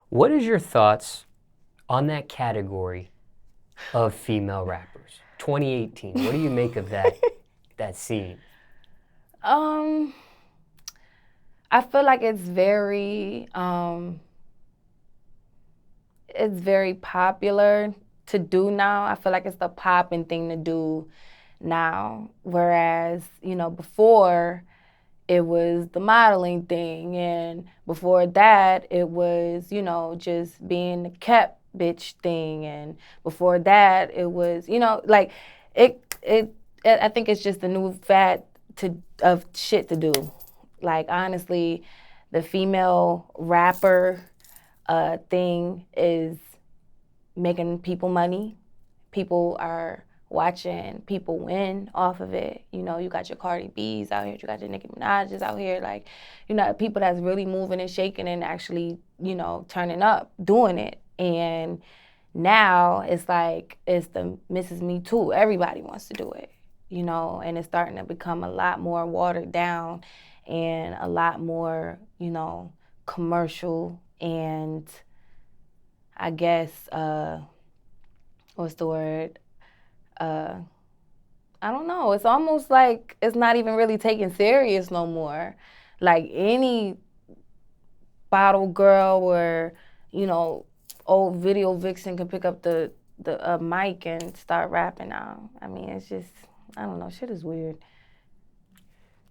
What is your thoughts on that category of female rappers? 2018. What do you make of that scene? Um, I feel like it's very popular to do now. I feel like it's the popping thing to do now. Whereas, before it was the modeling thing, and before that it was, just being the kept bitch thing, and before that it was, like it I think it's just a new fad of shit to do. Like honestly, the female rapper thing is making people money. People are watching people win off of it. You got your Cardi B's out here, you got your Nicki Minaj's out here, like, people that's really moving and shaking and actually, turning up, doing it. And now it's like it's the Mrs. Me Too. Everybody wants to do it, and it's starting to become a lot more watered down and a lot more, commercial and I guess what's the word? Uh, I don't know. It's almost like it's not even really taken serious no more. Like any bottle girl or you know old video vixen can pick up the mic and start rapping now. I mean, it's just I don't know. Shit is weird.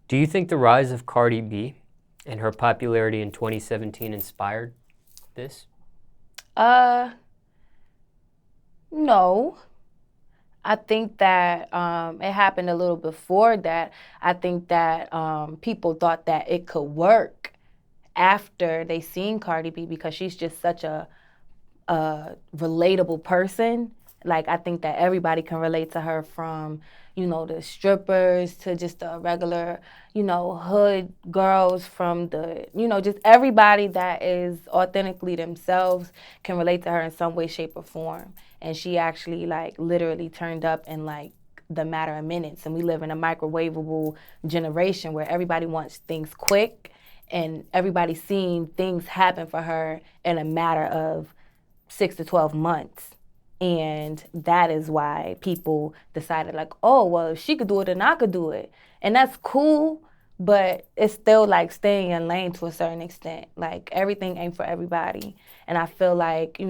Do you think the rise of Cardi B and her popularity in 2017 inspired this? Uh, no. I think that it happened a little before that. I think that people thought that it could work after they seen Cardi B because she's just such a relatable person. Like I think that everybody can relate to her from, the strippers to just the regular, hood girls from the, just everybody that is authentically themselves can relate to her in some way, shape, or form. And she actually like literally turned up in like the matter of minutes. And we live in a microwavable generation where everybody wants things quick and everybody's seeing things happen for her in a matter of 6 to 12 months. And that is why people decided, like, oh, well, if she could do it, then I could do it. And that's cool, but it's still like staying in lane to a certain extent. Like, everything ain't for everybody. And I feel like,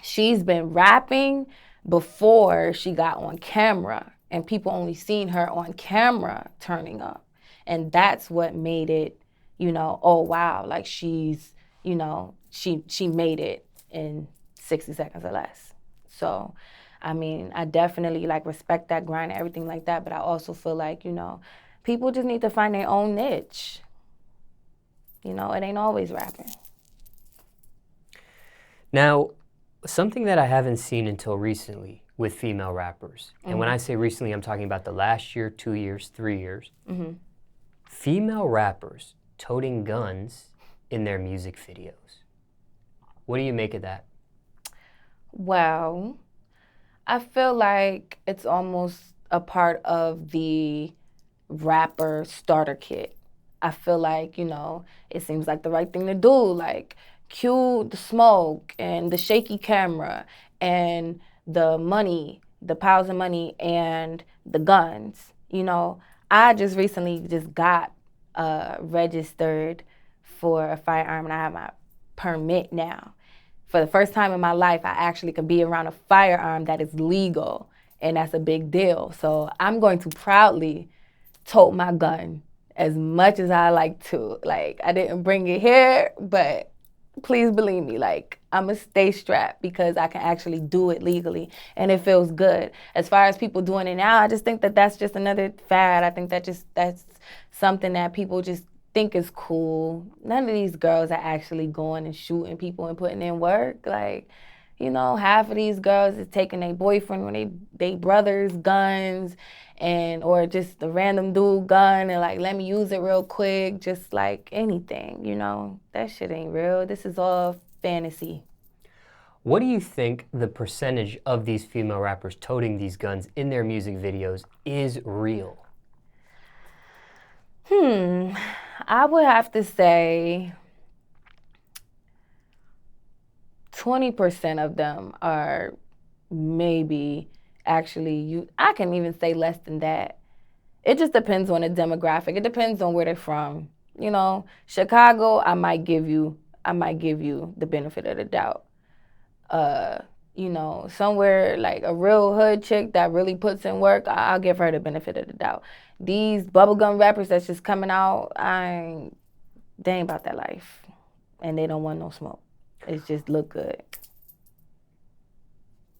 she's been rapping before she got on camera, and people only seen her on camera turning up. And that's what made it, oh, wow, like she made it in 60 seconds or less. So, I mean, I definitely like respect that grind and everything like that, but I also feel like, people just need to find their own niche. It ain't always rapping. Now, something that I haven't seen until recently with female rappers, and when I say recently, I'm talking about the last year, 2 years, 3 years, female rappers toting guns in their music videos. What do you make of that? Well, I feel like it's almost a part of the rapper starter kit. I feel like, it seems like the right thing to do. Like, cue the smoke and the shaky camera and the money, the piles of money and the guns. I just recently just got registered for a firearm and I have my permit now. For the first time in my life, I actually can be around a firearm that is legal, and that's a big deal. So I'm going to proudly tote my gun as much as I like to. Like, I didn't bring it here, but please believe me, like, I'm gonna stay strapped because I can actually do it legally and it feels good. As far as people doing it now, I just think that that's just another fad. I think that's something that people just think is cool. None of these girls are actually going and shooting people and putting in work. Like, half of these girls is taking their boyfriend or they brothers' guns and or just a random dude gun and like let me use it real quick, just like anything, That shit ain't real. This is all fantasy. What do you think the percentage of these female rappers toting these guns in their music videos is real? I would have to say 20% of them are maybe actually I can even say less than that. It just depends on the demographic. It depends on where they're from. You know, Chicago, I might give you the benefit of the doubt. You know, somewhere like a real hood chick that really puts in work, I'll give her the benefit of the doubt. These bubblegum rappers that's just coming out, they ain't about that life. And they don't want no smoke. It's just look good.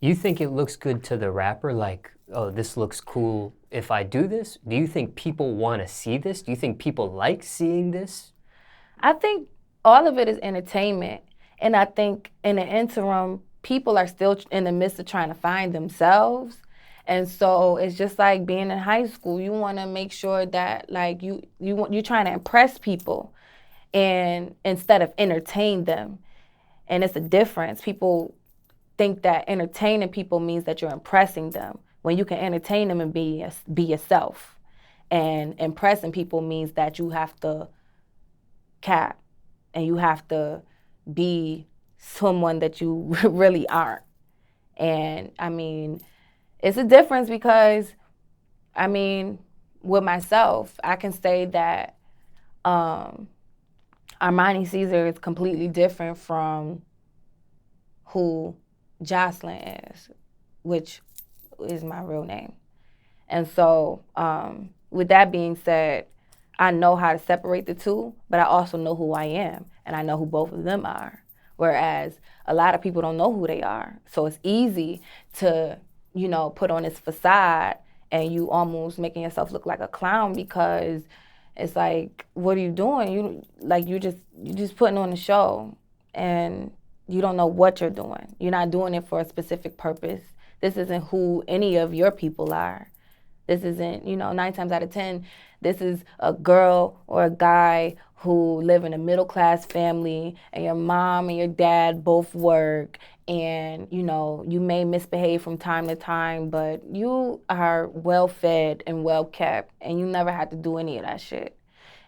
You think it looks good to the rapper, like, oh, this looks cool if I do this? Do you think people want to see this? Do you think people like seeing this? I think all of it is entertainment. And I think in the interim, people are still in the midst of trying to find themselves. And so it's just like being in high school. You want to make sure that like you're trying to impress people and instead of entertain them. And it's a difference. People think that entertaining people means that you're impressing them when you can entertain them and be yourself. And impressing people means that you have to cap and you have to be someone that you really aren't. And I mean, it's a difference because, I mean, with myself, I can say that Armani Caesar is completely different from who Jocelyn is, which is my real name. And so with that being said, I know how to separate the two, but I also know who I am, and I know who both of them are. Whereas a lot of people don't know who they are. So it's easy to, you know, put on this facade and you almost making yourself look like a clown because it's like, what are you doing? You're just putting on a show and you don't know what you're doing. You're not doing it for a specific purpose. This isn't who any of your people are. This isn't, 9 times out of 10, this is a girl or a guy who live in a middle-class family and your mom and your dad both work and, you may misbehave from time to time, but you are well-fed and well-kept and you never had to do any of that shit.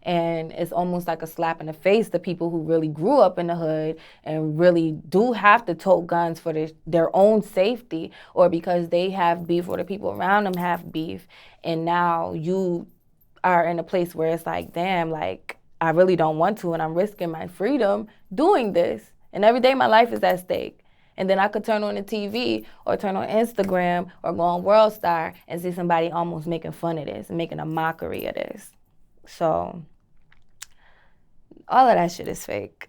And it's almost like a slap in the face to people who really grew up in the hood and really do have to tote guns for their own safety or because they have beef or the people around them have beef. And now you are in a place where it's like, damn, like, I really don't want to and I'm risking my freedom doing this. And every day my life is at stake. And then I could turn on the TV or turn on Instagram or go on World Star and see somebody almost making fun of this and making a mockery of this. So all of that shit is fake.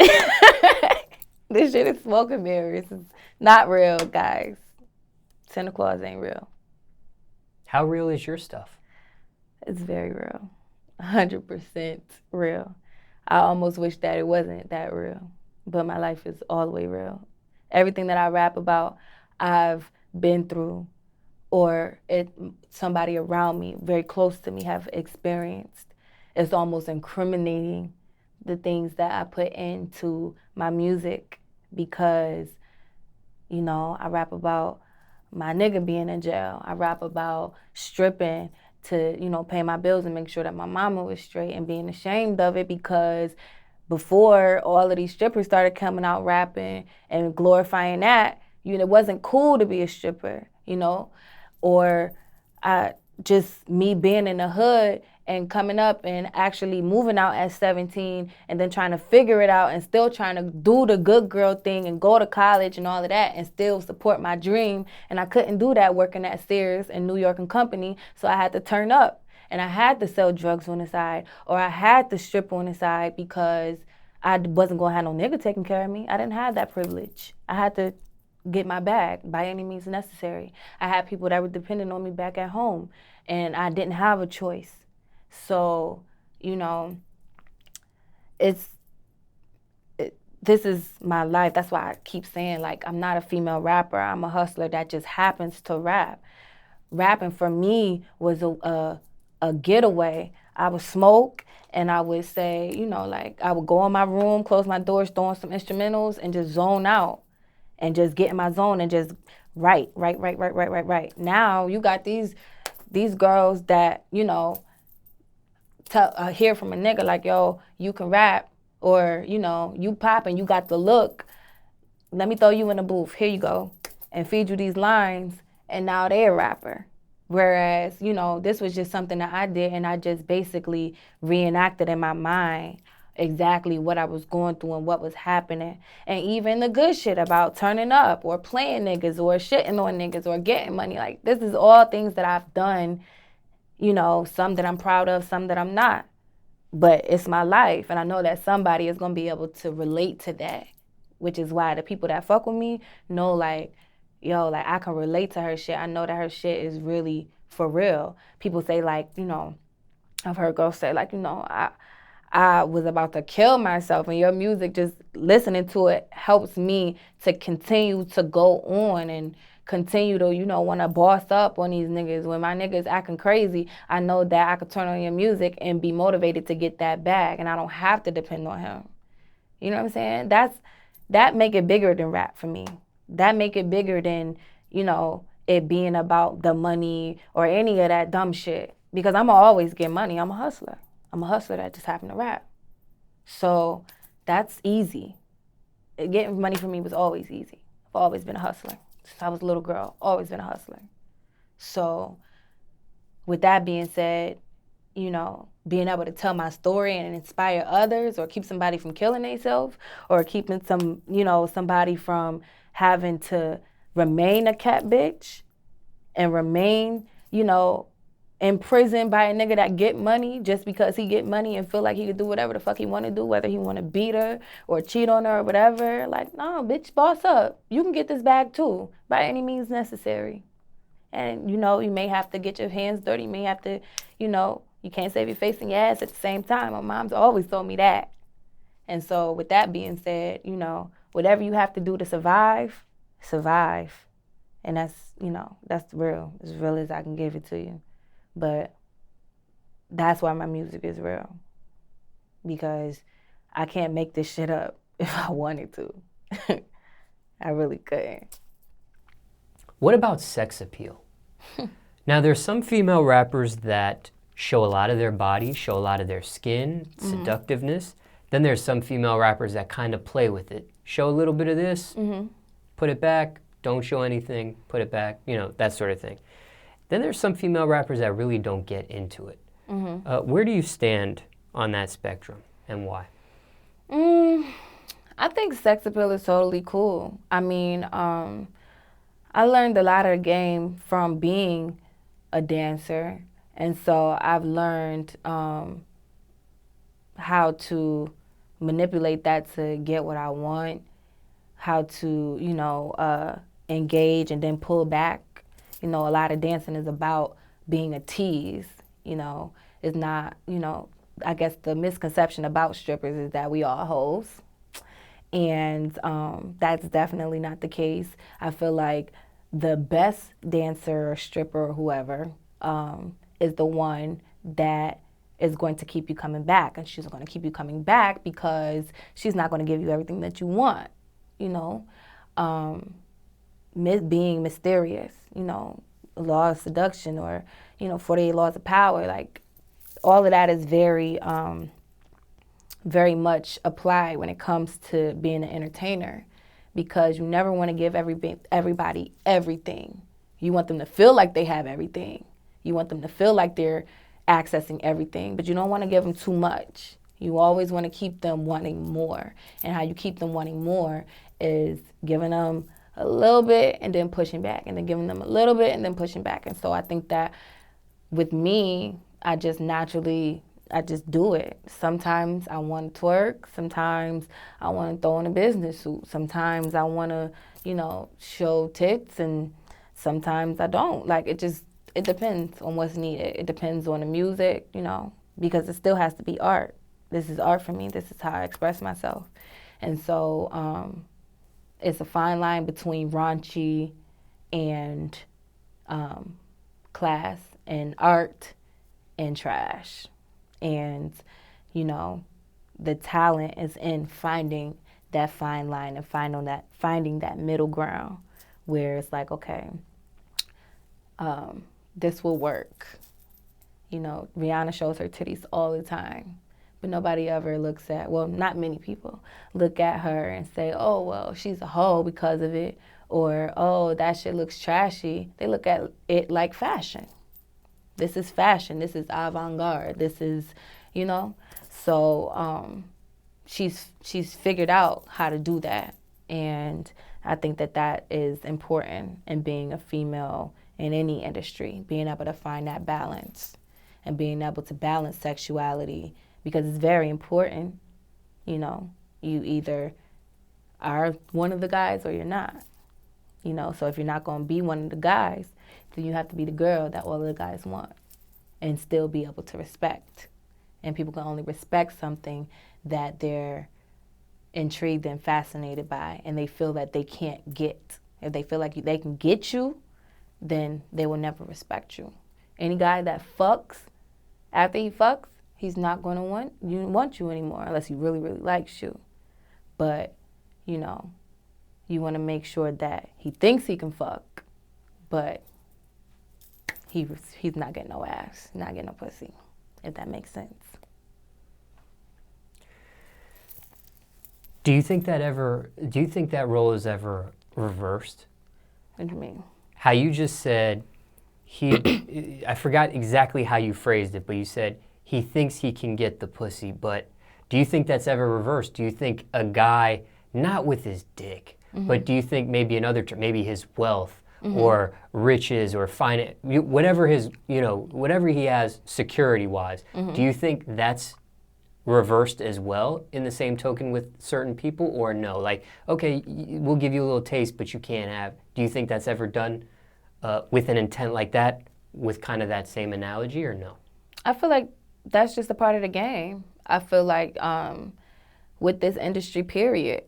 This shit is smoke and mirrors. It's not real, guys. Santa Claus ain't real. How real is your stuff? It's very real. 100% real. I almost wish that it wasn't that real. But my life is all the way real. Everything that I rap about, I've been through or somebody around me, very close to me, have experienced. It's almost incriminating the things that I put into my music because, I rap about my nigga being in jail. I rap about stripping to, pay my bills and make sure that my mama was straight and being ashamed of it because before all of these strippers started coming out rapping and glorifying that, it wasn't cool to be a stripper, or just me being in the hood and coming up and actually moving out at 17 and then trying to figure it out and still trying to do the good girl thing and go to college and all of that and still support my dream. And I couldn't do that working at Sears and New York and Company, so I had to turn up. And I had to sell drugs on the side or I had to strip on the side because I wasn't going to have no nigga taking care of me. I didn't have that privilege. I had to get my bag by any means necessary. I had people that were dependent on me back at home and I didn't have a choice. So, this is my life. That's why I keep saying, like, I'm not a female rapper. I'm a hustler that just happens to rap. Rapping for me was a getaway. I would smoke and I would say, I would go in my room, close my doors, throw on some instrumentals and just zone out and just get in my zone and just write. Now you got these girls that, hear from a nigga like, yo, you can rap or, you pop and you got the look. let me throw you in a booth. Here you go. And feed you these lines. And now they're a rapper. Whereas, you know, this was just something that I did, and I just basically reenacted in my mind exactly what I was going through and what was happening. And even the good shit about turning up or playing niggas or shitting on niggas or getting money. Like, this is all things that I've done, you know, some that I'm proud of, some that I'm not. But it's my life, and I know that somebody is going to be able to relate to that, which is why the people that fuck with me know, like, yo, like, I can relate to her shit. I know that her shit is really for real. People say, like, you know, I've heard girls say, like, you know, I was about to kill myself, and your music, just listening to it helps me to continue to go on and continue to, you know, want to boss up on these niggas. When my niggas acting crazy, I know that I could turn on your music and be motivated to get that bag, and I don't have to depend on him. You know what I'm saying? That make it bigger than rap for me. That make it bigger than, you know, it being about the money or any of that dumb shit. Because I'ma always get money. I'm a hustler. I'm a hustler that just happened to rap. So that's easy. Getting money for me was always easy. I've always been a hustler. Since I was a little girl, always been a hustler. So with that being said, you know, being able to tell my story and inspire others, or keep somebody from killing themselves, or keeping some, you know, somebody from having to remain a cat bitch and remain, you know, imprisoned by a nigga that get money just because he get money and feel like he could do whatever the fuck he want to do, whether he want to beat her or cheat on her or whatever. Like, no, bitch, boss up. You can get this bag too, by any means necessary. And, you know, you may have to get your hands dirty. You may have to, you know, you can't save your face and your ass at the same time. My mom's always told me that. And so with that being said, you know, whatever you have to do to survive, survive. And that's, you know, that's real. As real as I can give it to you. But that's why my music is real. Because I can't make this shit up if I wanted to. I really couldn't. What about sex appeal? Now, there's some female rappers that show a lot of their body, show a lot of their skin, seductiveness. Then there's some female rappers that kind of play with it. Show a little bit of this, put it back, don't show anything, put it back, you know, that sort of thing. Then there's some female rappers that really don't get into it. Where do you stand on that spectrum, and why? I think sex appeal is totally cool. I mean, I learned a lot of the game from being a dancer. And so I've learned how to manipulate that to get what I want, how to, you know, engage and then pull back. You know, a lot of dancing is about being a tease, you know. It's not, you know, I guess the misconception about strippers is that we all hoes. And that's definitely not the case. I feel like the best dancer or stripper or whoever is the one that is going to keep you coming back. And she's going to keep you coming back because she's not going to give you everything that you want, you know. Being mysterious, you know, law of seduction, or, you know, 48 laws of power, like all of that is very, very much applied when it comes to being an entertainer, because you never want to give everybody everything. You want them to feel like they have everything. You want them to feel like they're accessing everything, but you don't want to give them too much. You always want to keep them wanting more. And how you keep them wanting more is giving them a little bit and then pushing back, and then giving them a little bit and then pushing back. And so I think that with me, I just do it. Sometimes I want to twerk. Sometimes I want to throw on a business suit. Sometimes I want to, you know, show tits, and sometimes I don't. Like, it depends on what's needed. It depends on the music, you know, because it still has to be art. This is art for me. This is how I express myself. And so it's a fine line between raunchy and class, and art and trash. And, you know, the talent is in finding that fine line and finding that middle ground where it's like, okay, this will work. You know, Rihanna shows her titties all the time, But nobody ever looks at, well, not many people look at her and say, oh, well, she's a hoe because of it, or, oh, that shit looks trashy. They look at it like fashion. This is fashion. This is avant-garde. This is, you know. So she's figured out how to do that. And I think that is important in being a female in any industry, being able to find that balance and being able to balance sexuality, because it's very important. You know, you either are one of the guys or you're not. You know, so if you're not going to be one of the guys, then you have to be the girl that all of the guys want and still be able to respect. And people can only respect something that they're intrigued and fascinated by and they feel that they can't get. If they feel like they can get you, then they will never respect you. Any guy that fucks, after he fucks, he's not going to want you anymore unless he really, really likes you. But, you know, you want to make sure that he thinks he can fuck, but he's not getting no ass, not getting no pussy, if that makes sense. Do you think that role is ever reversed? What do you mean? How you just said, I forgot exactly how you phrased it, but you said he thinks he can get the pussy, but do you think that's ever reversed? Do you think a guy, not with his dick, but do you think maybe another term, maybe his wealth or riches or finance, whatever whatever he has security-wise, do you think that's reversed as well in the same token with certain people, or no? Like, okay, we'll give you a little taste, but you can't have. Do you think that's ever done with an intent like that, with kind of that same analogy, or no? I feel like that's just a part of the game. I feel like with this industry, period,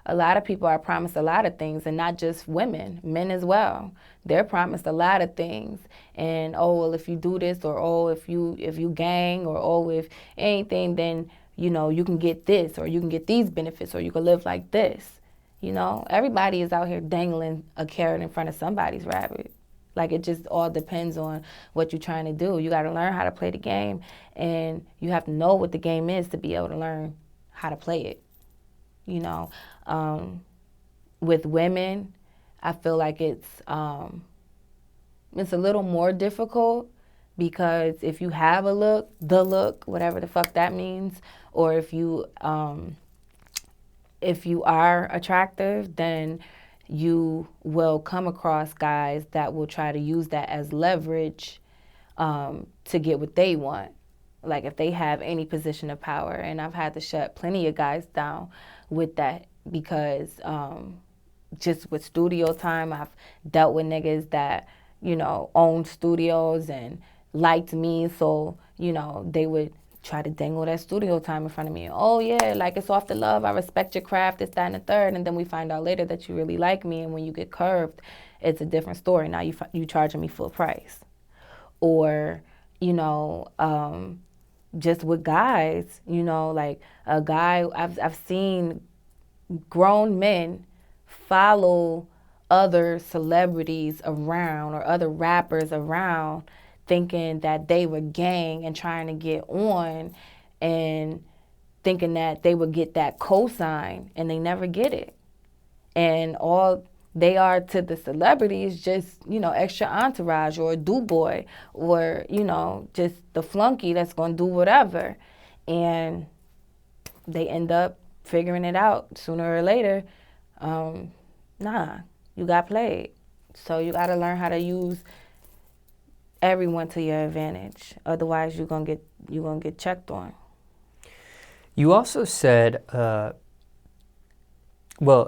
a lot of people are promised a lot of things, and not just women, men as well. They're promised a lot of things, and oh, well, if you do this, or oh, if you gang, or oh, if anything, then you know you can get this, or you can get these benefits, or you can live like this. You know, everybody is out here dangling a carrot in front of somebody's rabbit. Like, it just all depends on what you're trying to do. You got to learn how to play the game, and you have to know what the game is to be able to learn how to play it. You know, with women, I feel like it's a little more difficult, because if you have the look, whatever the fuck that means, or if you are attractive, then you will come across guys that will try to use that as leverage to get what they want. Like, if they have any position of power. And I've had to shut plenty of guys down with that, because just with studio time, I've dealt with niggas that, you know, owned studios and liked me. So, you know, they would try to dangle that studio time in front of me. Oh, yeah, like, it's off the love. I respect your craft, this, that, and the third. And then we find out later that you really like me. And when you get curved, it's a different story. Now you charging me full price. Or, you know, just with guys, you know, like a guy, I've seen grown men follow other celebrities around or other rappers around, thinking that they were gang and trying to get on, and thinking that they would get that cosign, and they never get it. And all they are to the celebrity is just, you know, extra entourage, or a do-boy, or, you know, just the flunky that's going to do whatever. And they end up figuring it out sooner or later. Nah, you got played. So you got to learn how to use everyone to your advantage. Otherwise, you're gonna get checked on. You also said, we'll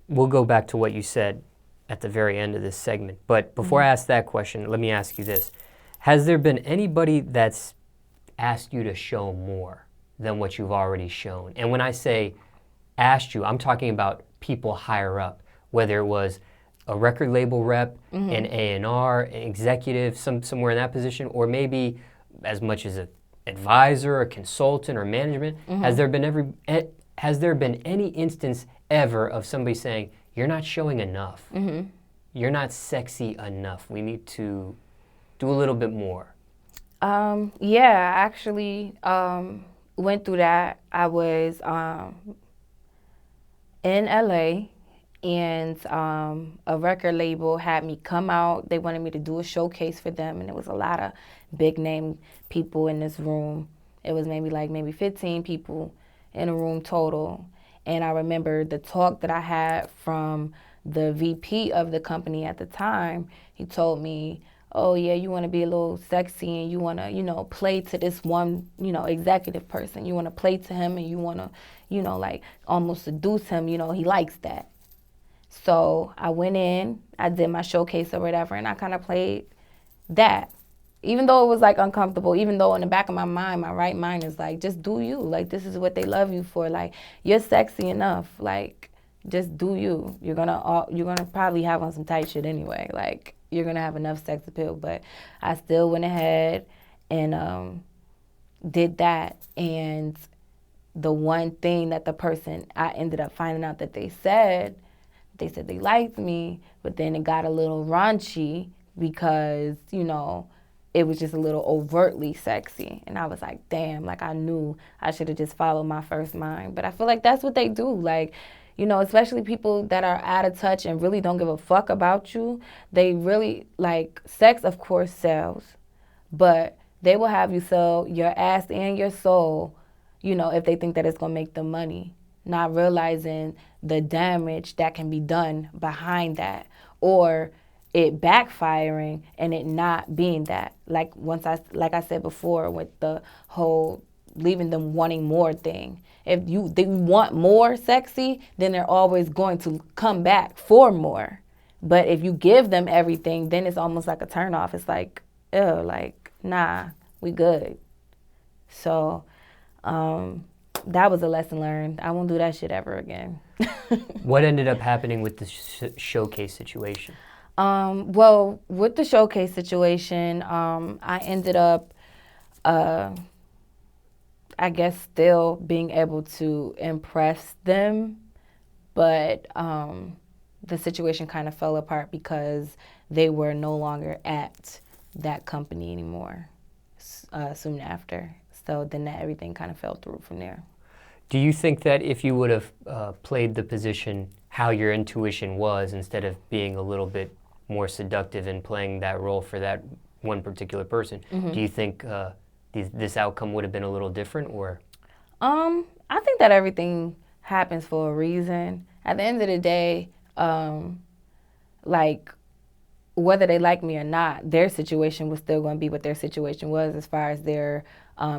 go back to what you said at the very end of this segment. But before I ask that question, let me ask you this. Has there been anybody that's asked you to show more than what you've already shown? And when I say asked you, I'm talking about people higher up, whether it was a record label rep, an A&R, an executive, somewhere in that position, or maybe as much as an advisor, a consultant, or management. Has there been any instance ever of somebody saying, you're not showing enough, you're not sexy enough, we need to do a little bit more? Yeah, I actually went through that. I was in LA, and a record label had me come out. They wanted me to do a showcase for them, and it was a lot of big name people in this room. It was maybe 15 people in a room total. And I remember the talk that I had from the VP of the company at the time. He told me, oh yeah, you want to be a little sexy and you want to, play to this one, executive person. You want to play to him and you want to, like almost seduce him. He likes that. So I went in, I did my showcase or whatever, and I kind of played that. Even though it was like uncomfortable, even though in the back of my mind, my right mind is like, just do you. Like, this is what they love you for. Like, you're sexy enough. Like, just do you. You're gonna probably have on some tight shit anyway. Like, you're gonna have enough sex appeal. But I still went ahead and did that. And the one thing that the person, I ended up finding out that they said they liked me, but then it got a little raunchy because, it was just a little overtly sexy. And I was like, damn, like I knew I should have just followed my first mind. But I feel like that's what they do. Like, especially people that are out of touch and really don't give a fuck about you. They really, like, sex, of course, sells. But they will have you sell your ass and your soul, if they think that it's going to make them money. Not realizing the damage that can be done behind that. Or it backfiring and it not being that. Like I said before with the whole leaving them wanting more thing. If they want more sexy, then they're always going to come back for more. But if you give them everything, then it's almost like a turnoff. It's like, ew, like, nah, we good. So that was a lesson learned. I won't do that shit ever again. What ended up happening with the showcase situation? Well, with the showcase situation, I ended up, I guess, still being able to impress them, but the situation kind of fell apart because they were no longer at that company anymore soon after. So then everything kind of fell through from there. Do you think that if you would have played the position how your intuition was instead of being a little bit more seductive and playing that role for that one particular person, do you think this outcome would have been a little different, or? I think that everything happens for a reason. At the end of the day, like, whether they like me or not, their situation was still going to be what their situation was as far as their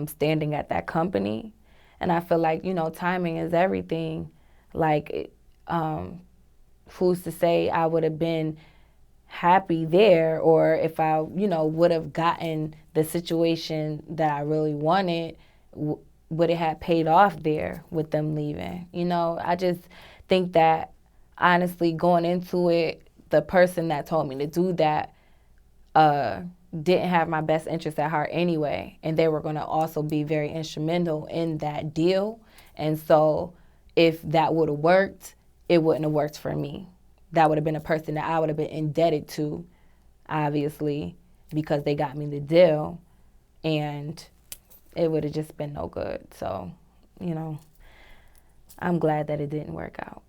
standing at that company. And I feel like, timing is everything. Like, who's to say I would have been happy there, or if I, would have gotten the situation that I really wanted, would it have paid off there with them leaving? I just think that, honestly, going into it, the person that told me to do that didn't have my best interest at heart anyway, and they were going to also be very instrumental in that deal. And so if that would have worked, it wouldn't have worked for me. That would have been a person that I would have been indebted to, obviously, because they got me the deal, and it would have just been no good. So, I'm glad that it didn't work out.